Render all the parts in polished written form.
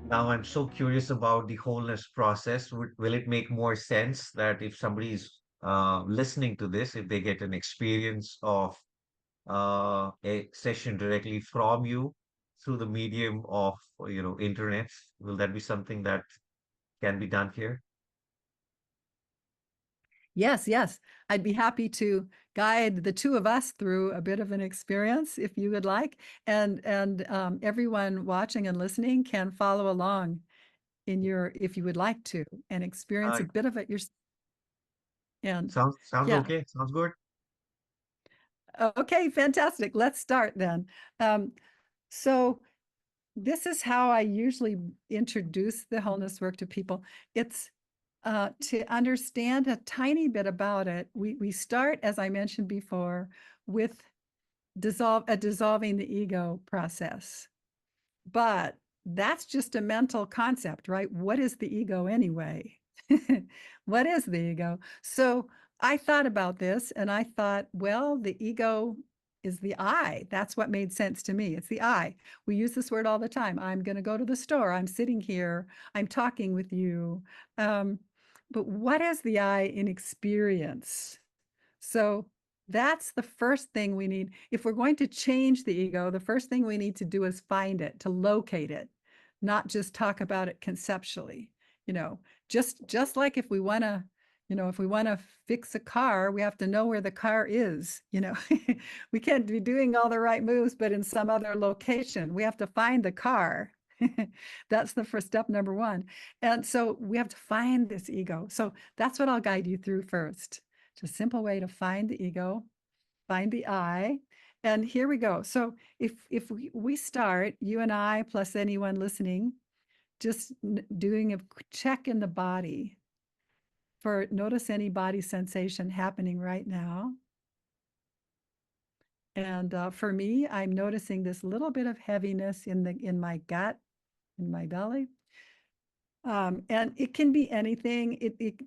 Now I'm so curious about the wholeness process. Will it make more sense that if somebody's listening to this, if they get an experience of a session directly from you through the medium of, internet, will that be something that can be done here? Yes, yes. I'd be happy to guide the two of us through a bit of an experience if you would like. And everyone watching and listening can follow along if you would like to, and experience Uh, a bit of it yourself. And sounds yeah, okay. Sounds good. okay, fantastic. Let's start then. Um, so this is how I usually introduce the wholeness work to people. It's to understand a tiny bit about it. We start, as I mentioned before, with dissolving the ego process. But that's just a mental concept, right? What is the ego anyway? What is the ego? So I thought about this and I thought, well, the ego is the I. That's what made sense to me. It's the I. We use this word all the time. I'm going to go to the store. I'm sitting here. I'm talking with you. Um, but what is the I in experience? So that's the first thing we need. If we're going to change the ego, the first thing we need to do is find it, to locate it, not just talk about it conceptually. You know, just like if we want to, if we want to fix a car, we have to know where the car is. We can't be doing all the right moves, but in some other location, we have to find the car. That's the first step, number one. And so we have to find this ego. So that's what I'll guide you through first. It's a simple way to find the ego, find the I. And here we go. So if we start, you and I, plus anyone listening, just doing a check in the body for notice any body sensation happening right now. And for me, I'm noticing this little bit of heaviness in my gut, in my belly. And it can be anything. It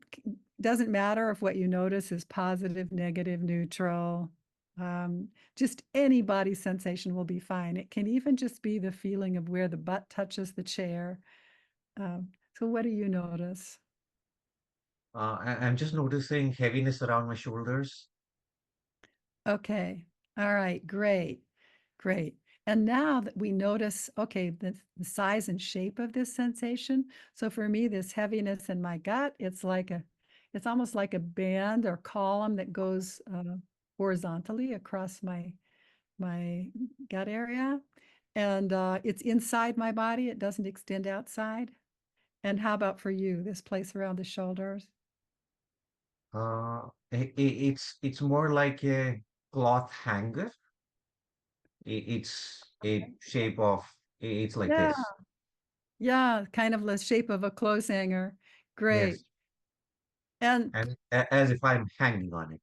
doesn't matter if what you notice is positive, negative, neutral. Just any body sensation will be fine. It can even just be the feeling of where the butt touches the chair. So what do you notice? I'm just noticing heaviness around my shoulders. Okay. All right. Great. Great. And now that we notice, okay, the size and shape of this sensation. So for me, this heaviness in my gut, it's almost like a band or column that goes horizontally across my gut area. And it's inside my body. It doesn't extend outside. And how about for you, this place around the shoulders? It's more like a cloth hanger. It's a Okay. shape of, it's like Yeah. this. Yeah. Kind of the shape of a clothes hanger. Great. Yes. And And as if I'm hanging on it.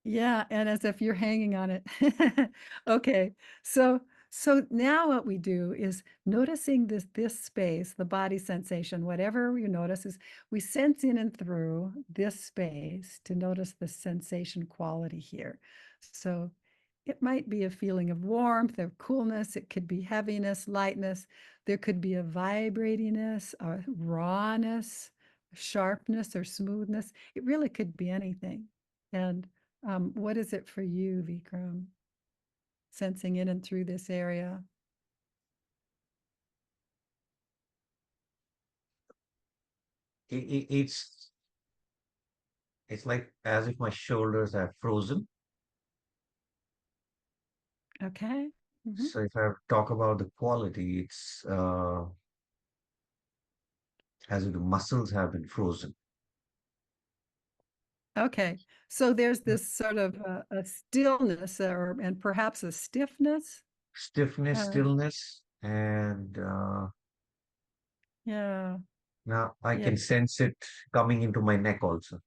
yeah, and as if you're hanging on it. Okay. So now what we do is noticing this space, the body sensation, whatever you notice is we sense in and through this space to notice the sensation quality here. So it might be a feeling of warmth, of coolness, it could be heaviness, lightness, there could be a vibratiness, a rawness, sharpness or smoothness. It really could be anything. And what is it for you, Vikram? Sensing in and through this area. It's like as if my shoulders are frozen. Okay. Mhm. So if I talk about the quality, it's as if the muscles have been frozen. Okay. So there's this sort of a stillness and perhaps a stiffness. Stiffness, Uh, stillness, and yeah. now I Yeah. can sense it coming into my neck also.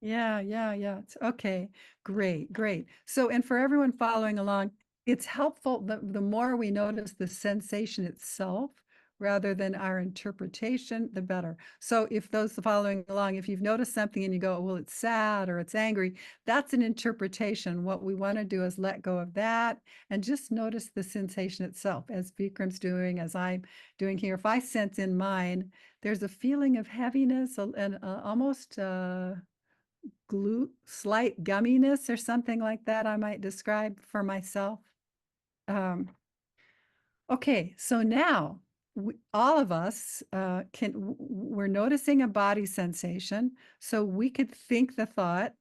Yeah. Yeah. Yeah. Okay. Great. Great. So, and for everyone following along, it's helpful the more we notice the sensation itself rather than our interpretation, the better. So if those following along, if you've noticed something and you go, well, it's sad or it's angry, that's an interpretation. What we want to do is let go of that and just notice the sensation itself, as Vikram's doing, as I'm doing here. If I sense in mine, there's a feeling of heaviness and almost slight gumminess or something like that I might describe for myself. Okay, so now all of us we're noticing a body sensation. So we could think the thought,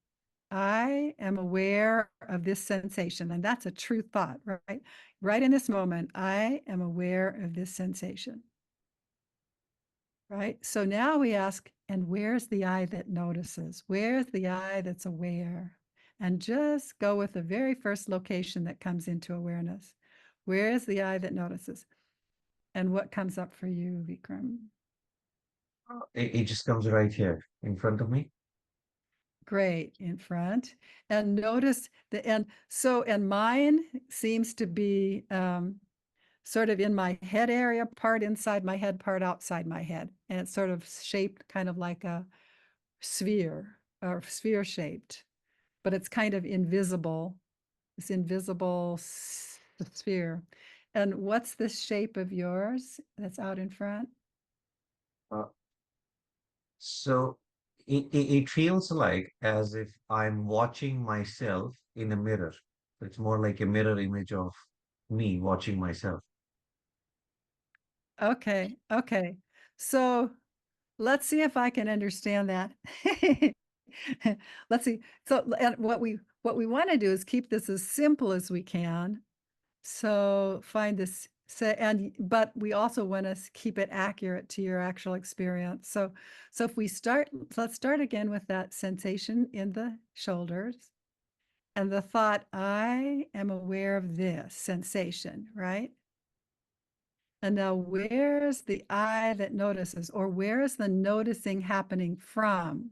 I am aware of this sensation. And that's a true thought, right? Right in this moment, I am aware of this sensation. Right? So now we ask, and where's the I that notices? Where's the I that's aware? And just go with the very first location that comes into awareness. Where is the I that notices? And what comes up for you, Vikram? It just comes right here in front of me. Great, in front. And notice and mine seems to be sort of in my head area, part inside my head, part outside my head. And it's sort of shaped kind of like a sphere or sphere shaped, but it's kind of invisible, this invisible sphere. And what's the shape of yours that's out in front? Uh, so it feels like as if I'm watching myself in a mirror. It's more like a mirror image of me watching myself. Okay, okay. So let's see if I can understand that. Let's see. So and what we want to do is keep this as simple as we can. So find this say but we also want to keep it accurate to your actual experience. So if we start, let's start again with that sensation in the shoulders and the thought, I am aware of this sensation, right? And now where's the I that notices, or where is the noticing happening from?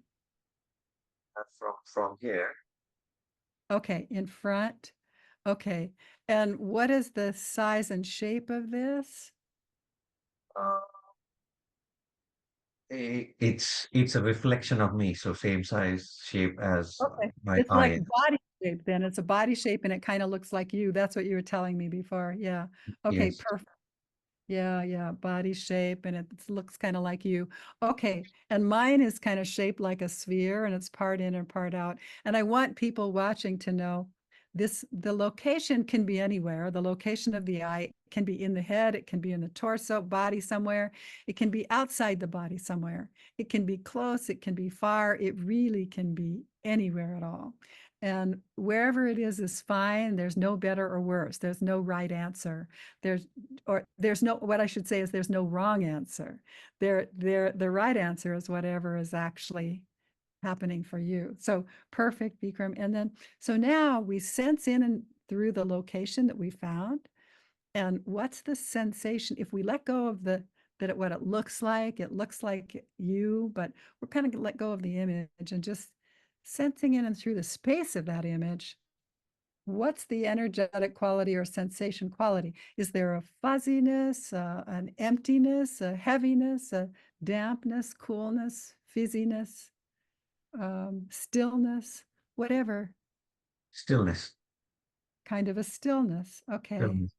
From here. Okay, in front. Okay. And what is the size and shape of this? Uh, it's a reflection of me, so same size shape as Okay. my It's like eye. body shape then. It's a body shape and it kind of looks like you. That's what you were telling me before. Yeah. Okay, Yes, perfect. Yeah, yeah, body shape, and it looks kind of like you. Okay, and mine is kind of shaped like a sphere, and it's part in and part out. And I want people watching to know the location can be anywhere. The location of the eye can be in the head, it can be in the torso, body somewhere. It can be outside the body somewhere. It can be close, it can be far. It really can be anywhere at all. And wherever it is fine. There's no better or worse. There's no right answer. There's no, what I should say is there's no wrong answer. The right answer is whatever is actually happening for you. So perfect, Vikram. And then, so now we sense in and through the location that we found. And what's the sensation? If we let go of what it looks like you, but we're kind of let go of the image and just sensing in and through the space of that image. What's the energetic quality or sensation quality? Is there a fuzziness, an emptiness, a heaviness, a dampness, coolness, fizziness, stillness, whatever stillness. kind of a stillness? Okay, Stillness.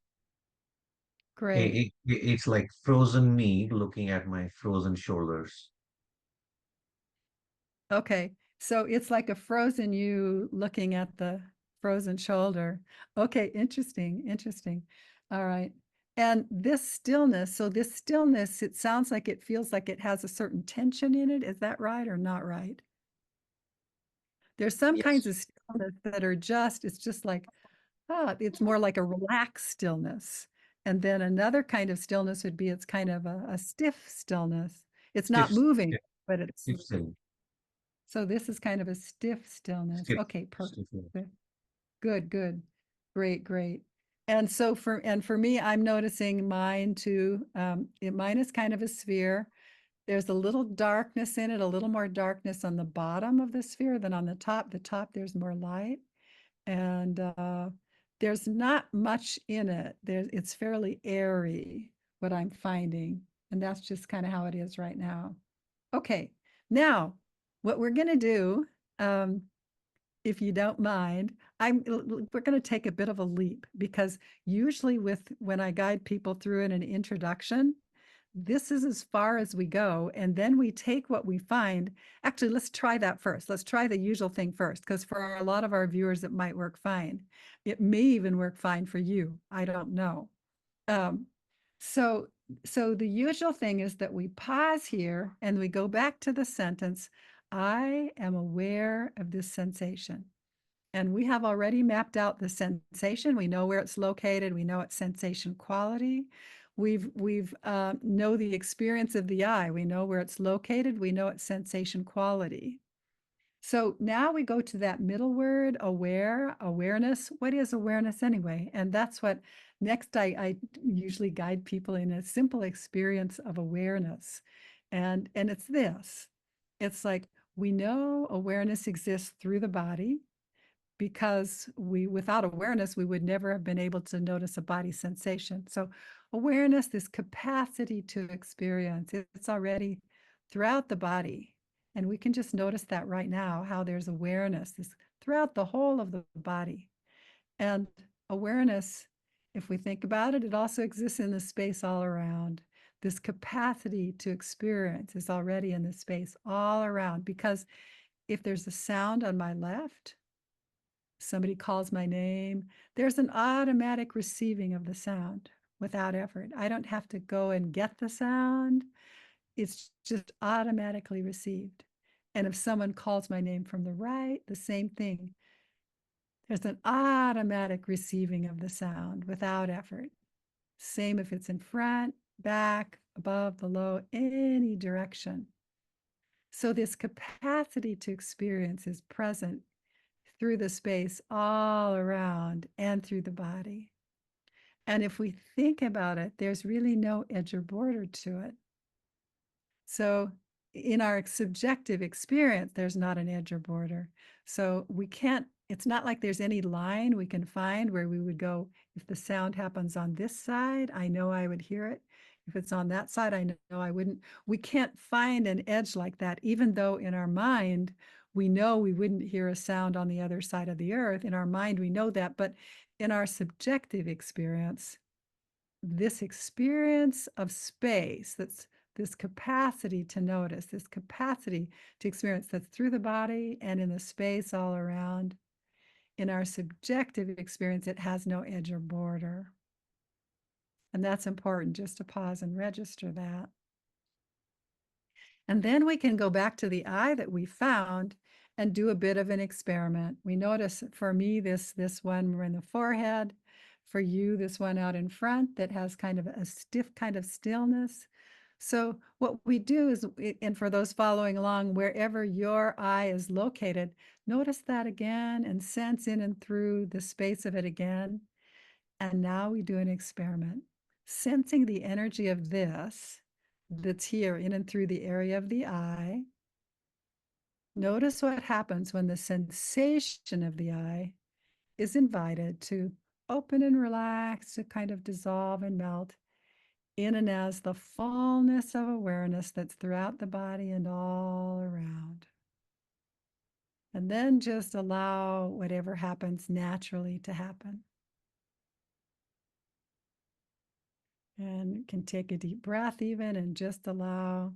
great. It's like frozen me looking at my frozen shoulders. Okay, so it's like a frozen you looking at the frozen shoulder. Okay, interesting, interesting. All right. And this stillness, so this stillness, it sounds like it feels like it has a certain tension in it. Is that right or not right? There's some kinds Yes. of stillness that are just, it's just like, it's more like a relaxed stillness. And then another kind of stillness would be it's kind of a stiff stillness. It's not Stiff, moving, yeah, but it's stiff still. so this is kind of a stiff stillness. Stiff, Okay, perfect. stiff. Yeah. Good, good. Great, great. And so for me, I'm noticing mine too. Mine is kind of a sphere. There's a little darkness in it, a little more darkness on the bottom of the sphere than on the top. The top, there's more light. And there's not much in it. It's fairly airy, what I'm finding. And that's just kind of how it is right now. Okay, now what we're going to do, um, if you don't mind, we're going to take a bit of a leap because usually when I guide people through in an introduction, this is as far as we go, and then we take what we find. Actually, let's try that first. Let's try the usual thing first, because for a lot of our viewers, it might work fine. It may even work fine for you. I don't know. Um, so, so the usual thing is that we pause here and we go back to the sentence, I am aware of this sensation. And we have already mapped out the sensation. We know where it's located. We know its sensation quality. We've know the experience of the eye. We know where it's located. We know its sensation quality. So now we go to that middle word, aware, awareness. What is awareness anyway? And that's what next I usually guide people in a simple experience of awareness. And it's this. It's like we know awareness exists through the body because without awareness, we would never have been able to notice a body sensation. So awareness, this capacity to experience, it's already throughout the body. And we can just notice that right now, how there's awareness this throughout the whole of the body. And awareness, if we think about it, it also exists in the space all around. This capacity to experience is already in the space all around, because if there's a sound on my left, somebody calls my name, there's an automatic receiving of the sound without effort. I don't have to go and get the sound. It's just automatically received. And if someone calls my name from the right, the same thing. There's an automatic receiving of the sound without effort. Same if it's in front, back, above, below, any direction. So this capacity to experience is present through the space all around and through the body. And if we think about it, there's really no edge or border to it. So in our subjective experience, there's not an edge or border. So we can't, it's not like there's any line we can find where we would go, if the sound happens on this side, I know I would hear it. If it's on that side, I know I wouldn't. We can't find an edge like that, even though in our mind, we know we wouldn't hear a sound on the other side of the earth. In our mind, we know that. But in our subjective experience, this experience of space, that's this capacity to notice, this capacity to experience that's through the body and in the space all around. In our subjective experience, it has no edge or border. And that's important, just to pause and register that. And then we can go back to the eye that we found and do a bit of an experiment. We notice, for me, this one in the forehead, for you, this one out in front that has kind of a stiff kind of stillness. So what we do is, and for those following along, wherever your eye is located, notice that again and sense in and through the space of it again. And now we do an experiment, sensing the energy of this that's here in and through the area of the eye. Notice what happens when the sensation of the eye is invited to open and relax, to kind of dissolve and melt in and as the fullness of awareness that's throughout the body and all around. And then just allow whatever happens naturally to happen. And you can take a deep breath even and just allow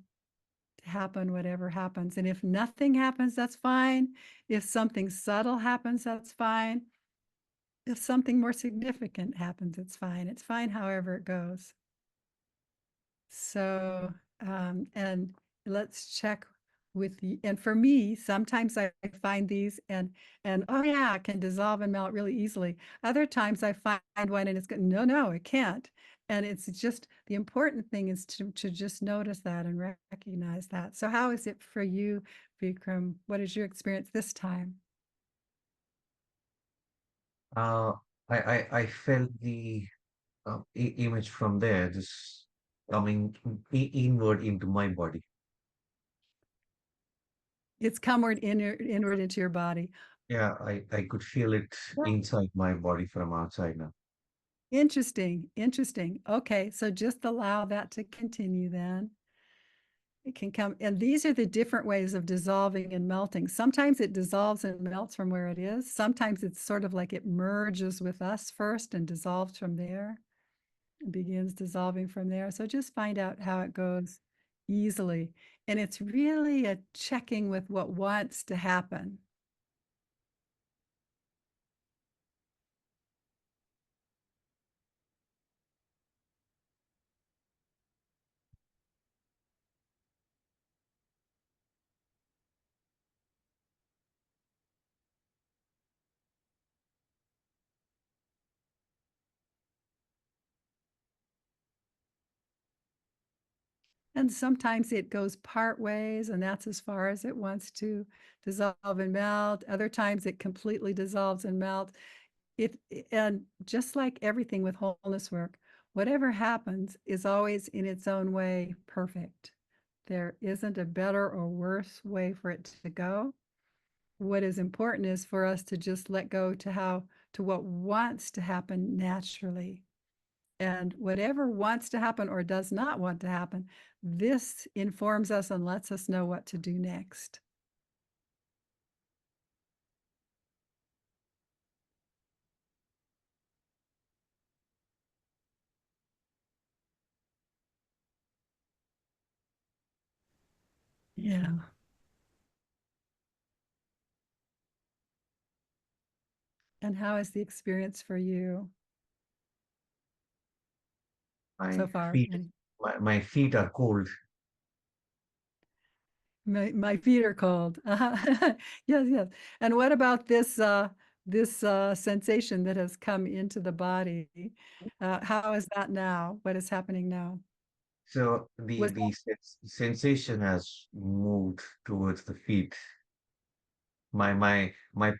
to happen whatever happens. And if nothing happens, that's fine. If something subtle happens, that's fine. If something more significant happens, it's fine. It's fine however it goes. So, and let's check with the, and for me, sometimes I find these and oh yeah, it can dissolve and melt really easily. Other times I find one and it's good. No, no, it can't. And it's just, the important thing is to just notice that and recognize that. So how is it for you, Vikram? What is your experience this time? Uh, I felt the image from there, just coming inward into my body. It's comeward inward into your body. Yeah, I could feel it inside my body from outside now. Interesting, interesting. Okay, so just allow that to continue then. It can come, and these are the different ways of dissolving and melting. Sometimes it dissolves and melts from where it is. Sometimes it's sort of like it merges with us first and dissolves from there, and begins dissolving from there. So just find out how it goes easily. And it's really a checking with what wants to happen. And sometimes it goes part ways, and that's as far as it wants to dissolve and melt. Other times it completely dissolves and melts. And just like everything with wholeness work, whatever happens is always in its own way perfect. There isn't a better or worse way for it to go. What is important is for us to just let go to what wants to happen naturally. And whatever wants to happen or does not want to happen, this informs us and lets us know what to do next. Yeah. And how is the experience for you so My far? feet, my feet are cold. My feet are cold. Yes, yes. And what about this sensation that has come into the body? How is that now? What is happening now? So Was sensation has moved towards the feet. My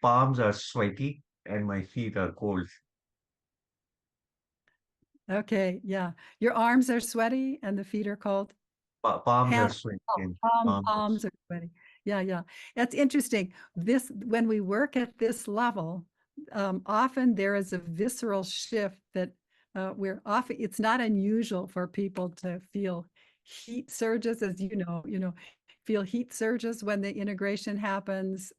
palms are sweaty and my feet are cold. okay, yeah. Your arms are sweaty and the feet are cold. Palms are Hand, sweaty oh, and palm, palms are palms are sweaty. Yeah, yeah. That's interesting. This, when we work at this level, often there is a visceral shift that we're often, it's not unusual for people to feel heat surges, as feel heat surges when the integration happens.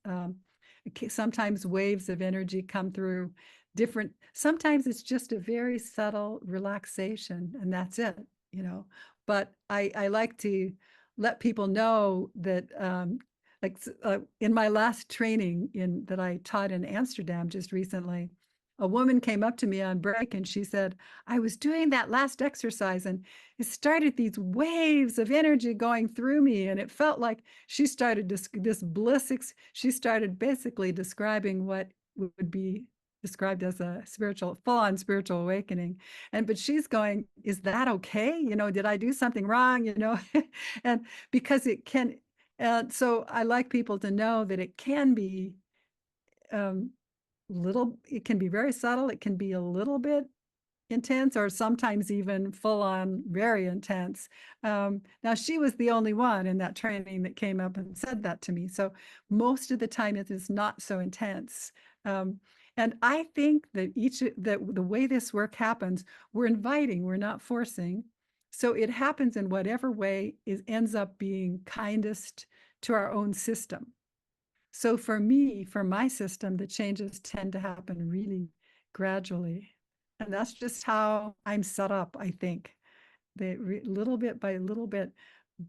Sometimes waves of energy come through different, sometimes it's just a very subtle relaxation and that's it. But I like to let people know that in my last training that I taught in Amsterdam just recently, a woman came up to me on break and she said, I was doing that last exercise and it started these waves of energy going through me. And it felt like she started this bliss. She started basically describing what would be described as a full-on spiritual awakening. But she's going, is that okay? Did I do something wrong? And because it can, so I like people to know that it can be it can be very subtle. It can be a little bit intense or sometimes even full on very intense. Now, she was the only one in that training that came up and said that to me. So most of the time it is not so intense. And I think that the way this work happens, we're inviting, we're not forcing. So it happens in whatever way ends up being kindest to our own system. So for me, for my system, the changes tend to happen really gradually. And that's just how I'm set up, I think. Little bit by little bit,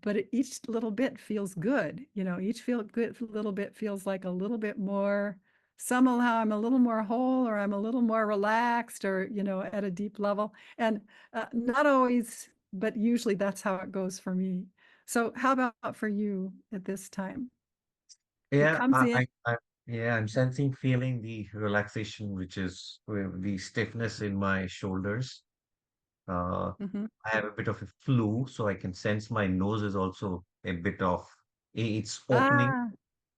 but each little bit feels good. Each little bit feels like a little bit more, somehow I'm a little more whole or I'm a little more relaxed or, at a deep level. And not always, but usually that's how it goes for me. So how about for you at this time? It Yeah, comes in. yeah, I'm sensing, feeling the relaxation, which is the stiffness in my shoulders. Uh, Mhm. I have a bit of a flu, so I can sense my nose is also a bit of, it's opening. Ah,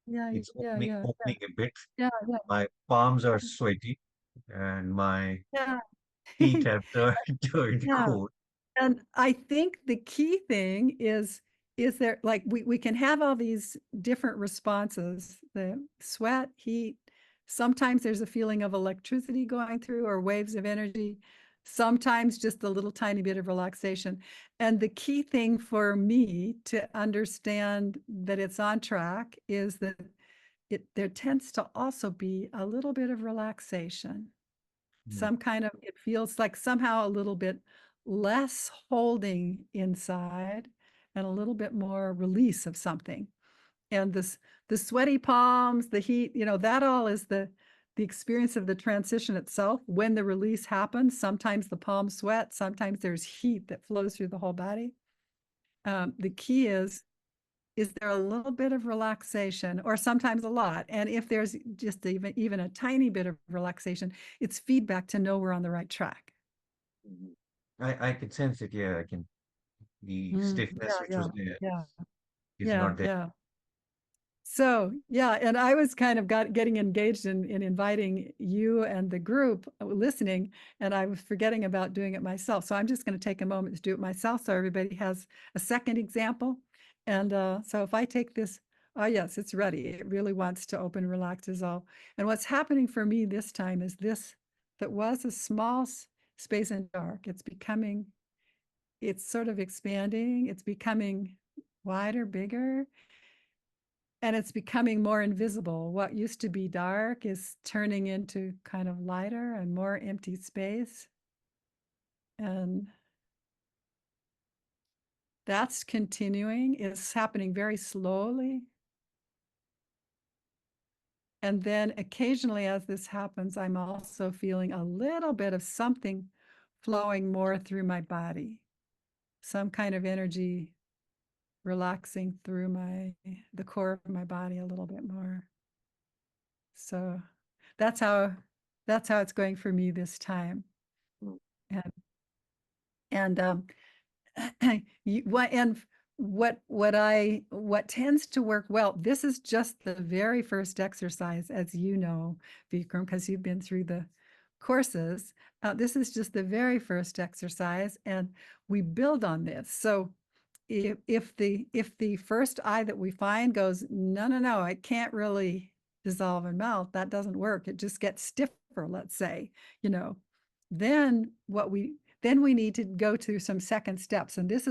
yeah, It's yeah, opening, yeah, opening a bit. yeah, yeah, My palms are sweaty and my yeah, feet have turned, turned yeah. cold. And I think the key thing is there, like we can have all these different responses, the sweat, heat. Sometimes there's a feeling of electricity going through or waves of energy. sometimes just a little tiny bit of relaxation. And the key thing for me to understand that it's on track is that there tends to also be a little bit of relaxation. Mm. Some kind of, it feels like somehow a little bit less holding inside and a little bit more release of something. And the sweaty palms, the heat, that all is the experience of the transition itself. When the release happens, sometimes the palms sweat, sometimes there's heat that flows through the whole body. The key is there a little bit of relaxation, or sometimes a lot? And if there's just even a tiny bit of relaxation, it's feedback to know we're on the right track. Mhm. I can sense it. Yeah, I can. The Yeah, stiffness which yeah, was there yeah, is yeah, not there. yeah. So yeah, and I was kind of getting engaged in inviting you and the group listening, and I was forgetting about doing it myself. So I'm just going to take a moment to do it myself, so everybody has a second example. And so if I take this, oh yes, it's ready. It really wants to open, relax, dissolve. And what's happening for me this time is this: that was a small space in dark. It's sort of expanding. It's becoming wider, bigger, and it's becoming more invisible. What used to be dark is turning into kind of lighter and more empty space. And that's continuing. It's happening very slowly. And then occasionally, as this happens, I'm also feeling a little bit of something flowing more through my body, some kind of energy relaxing through the core of my body a little bit more. So that's how it's going for me this time. Mm. And and what tends to work well, this is just the very first exercise, as you know, Vikram, because you've been through the courses. This is just the very first exercise, and we build on this. So if the first eye that we find goes, no, it can't really dissolve and melt, that doesn't work, it just gets stiffer, let's say, you know then we need to go through some second steps. And this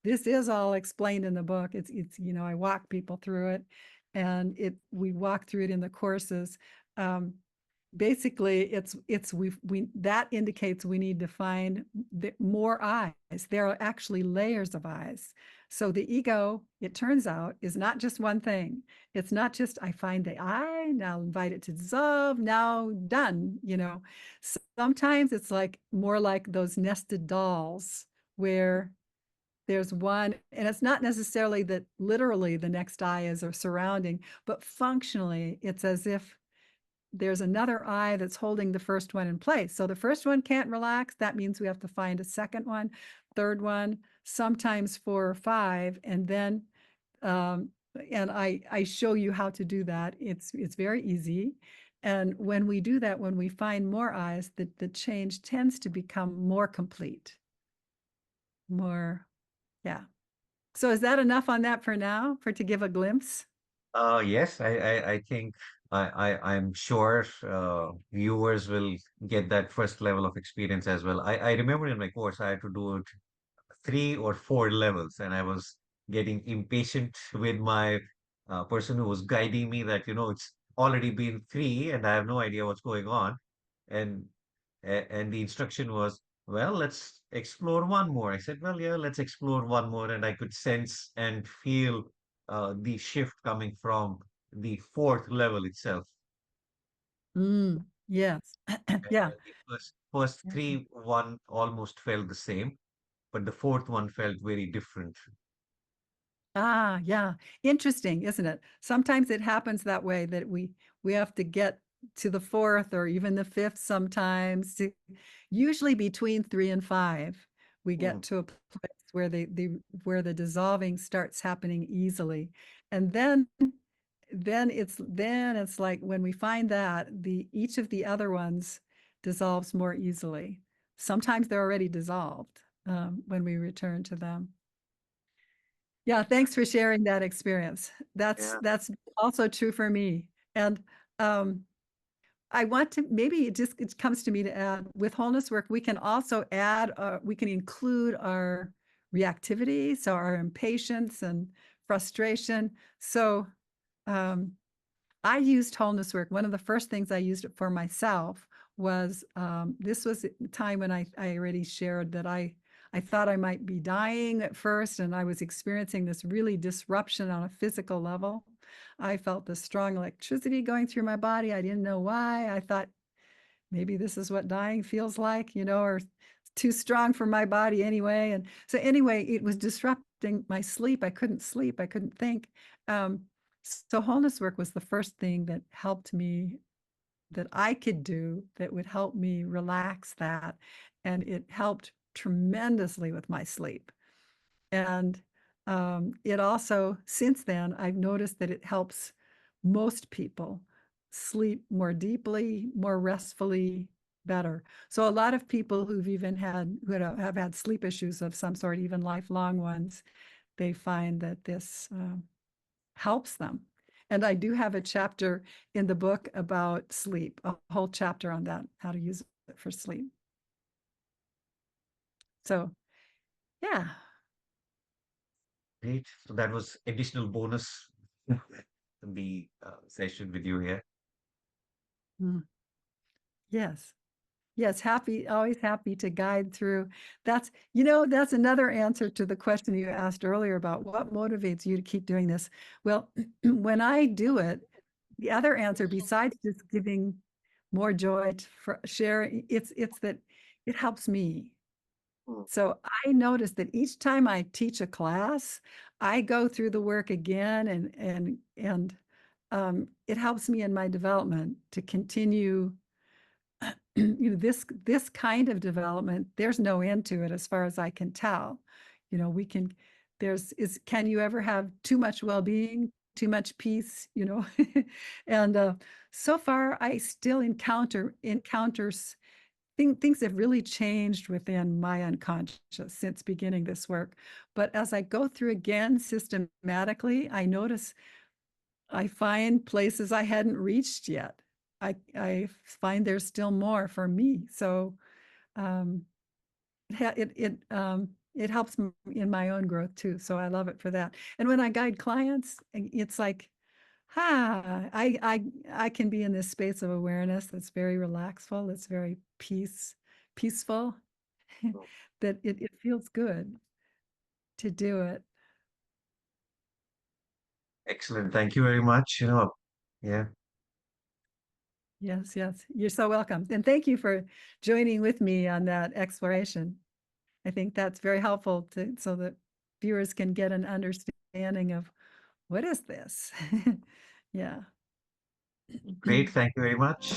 is all explained in the book. It's I walk people through it, and we walk through it in the courses. Basically, we that indicates we need to find more eyes. There are actually layers of eyes. So the ego, it turns out, is not just one thing. It's not just, I find the eye, now invite it to dissolve, now done. Sometimes it's like more like those nested dolls, where there's one, and it's not necessarily that literally the next eye is a surrounding, but functionally it's as if there's another eye that's holding the first one in place. So the first one can't relax. That means we have to find a second one, third one, sometimes 4 or 5, and then and I show you how to do that. It's very easy. And when we do that, when we find more eyes, the change tends to become more complete. More, yeah. So is that enough on that for now, to give a glimpse? Yes, I think I'm sure viewers will get that first level of experience as well. I remember in my course I had to do it 3 or 4 levels, and I was getting impatient with my person who was guiding me that, it's already been 3 and I have no idea what's going on. And and the instruction was, well, let's explore one more. I said, well, yeah, let's explore one more. And I could sense and feel the shift coming from the fourth level itself. Yes. Yeah. And the first 3, one almost felt the same, but the fourth one felt very different. Ah, yeah. Interesting, isn't it? Sometimes it happens that way, that we have to get to the fourth or even the fifth sometimes. Usually between 3 and 5, we Mm. get to a place where where the dissolving starts happening easily. And then it's like when we find that each of the other ones dissolves more easily. Sometimes they're already dissolved when we return to them. Yeah, thanks for sharing that experience. That's Yeah. that's also true for me. And um, I want to, maybe it comes to me to add, with wholeness work, we can also add, we can include our reactivity, so our impatience and frustration. So I used wholeness work. One of the first things I used it for myself was, this was the time when I already shared that I thought I might be dying at first, and I was experiencing this really disruption on a physical level. I felt this strong electricity going through my body. I didn't know why. I thought maybe this is what dying feels like, or too strong for my body anyway. And so anyway, it was disrupting my sleep. I couldn't sleep. I couldn't think. So wholeness work was the first thing that helped me, that I could do, that would help me relax that. And it helped tremendously with my sleep. And it also, since then, I've noticed that it helps most people sleep more deeply, more restfully, better. So a lot of people who have had sleep issues of some sort, even lifelong ones, they find that this helps them. And I do have a chapter in the book about sleep, a whole chapter on that, how to use it for sleep. So, yeah. Great. So that was additional bonus in the session with you here. Mm. Yes. Yes, always happy to guide through. That's another answer to the question you asked earlier about what motivates you to keep doing this. Well, when I do it, the other answer, besides just giving more joy for sharing, it's that it helps me. Mm. So I notice that each time I teach a class, I go through the work again, and it helps me in my development to continue. This kind of development, there's no end to it as far as I can tell. We can, can you ever have too much well-being, too much peace, and so far I still encounters things have really changed within my unconscious since beginning this work. But as I go through again systematically, I find places I hadn't reached yet. I find there's still more for me. So um, it helps in my own growth too. So I love it for that. And when I guide clients, it's like, I can be in this space of awareness that's very relaxful. It's very peaceful. That it feels good to do it. Excellent. Thank you very much. Yeah, Yes, yes. You're so welcome. And thank you for joining with me on that exploration. I think that's very helpful so that viewers can get an understanding of what is this? Yeah. great. Thank you very much.